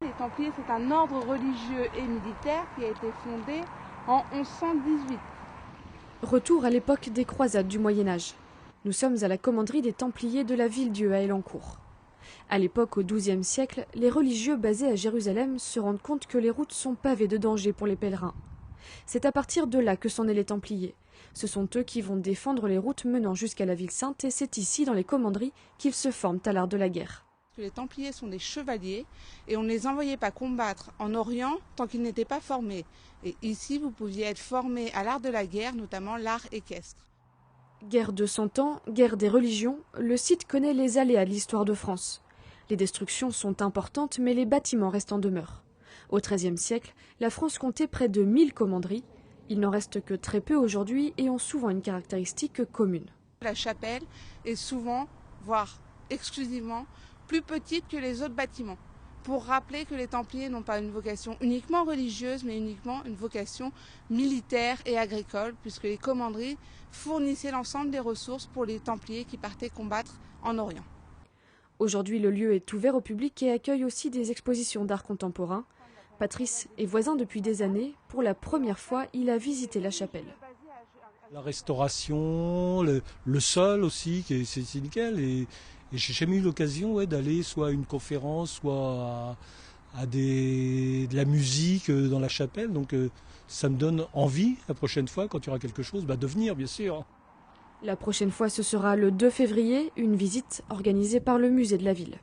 Les Templiers, c'est un ordre religieux et militaire qui a été fondé en 1118. Retour à l'époque des croisades du Moyen-Âge. Nous sommes à la commanderie des Templiers de la Ville-Dieu à Elancourt. À l'époque, au XIIe siècle, les religieux basés à Jérusalem se rendent compte que les routes sont pavées de dangers pour les pèlerins. C'est à partir de là que sont nés les Templiers. Ce sont eux qui vont défendre les routes menant jusqu'à la ville sainte et c'est ici, dans les commanderies, qu'ils se forment à l'art de la guerre. Les Templiers sont des chevaliers et on ne les envoyait pas combattre en Orient tant qu'ils n'étaient pas formés. Et ici, vous pouviez être formé à l'art de la guerre, notamment l'art équestre. Guerre de 100 ans, guerre des religions, le site connaît les aléas de l'histoire de France. Les destructions sont importantes, mais les bâtiments restent en demeure. Au XIIIe siècle, la France comptait près de 1000 commanderies. Il n'en reste que très peu aujourd'hui et ont souvent une caractéristique commune. La chapelle est souvent, voire exclusivement, plus petite que les autres bâtiments, pour rappeler que les Templiers n'ont pas une vocation uniquement religieuse, mais uniquement une vocation militaire et agricole, puisque les commanderies fournissaient l'ensemble des ressources pour les Templiers qui partaient combattre en Orient. Aujourd'hui, le lieu est ouvert au public et accueille aussi des expositions d'art contemporain. Patrice est voisin depuis des années. Pour la première fois, il a visité la chapelle. La restauration, le sol aussi, c'est nickel. Et j'ai jamais eu l'occasion d'aller soit à une conférence, soit à de la musique dans la chapelle. Donc ça me donne envie, la prochaine fois, quand il y aura quelque chose, de venir, bien sûr. La prochaine fois, ce sera le 2 février, une visite organisée par le musée de la ville.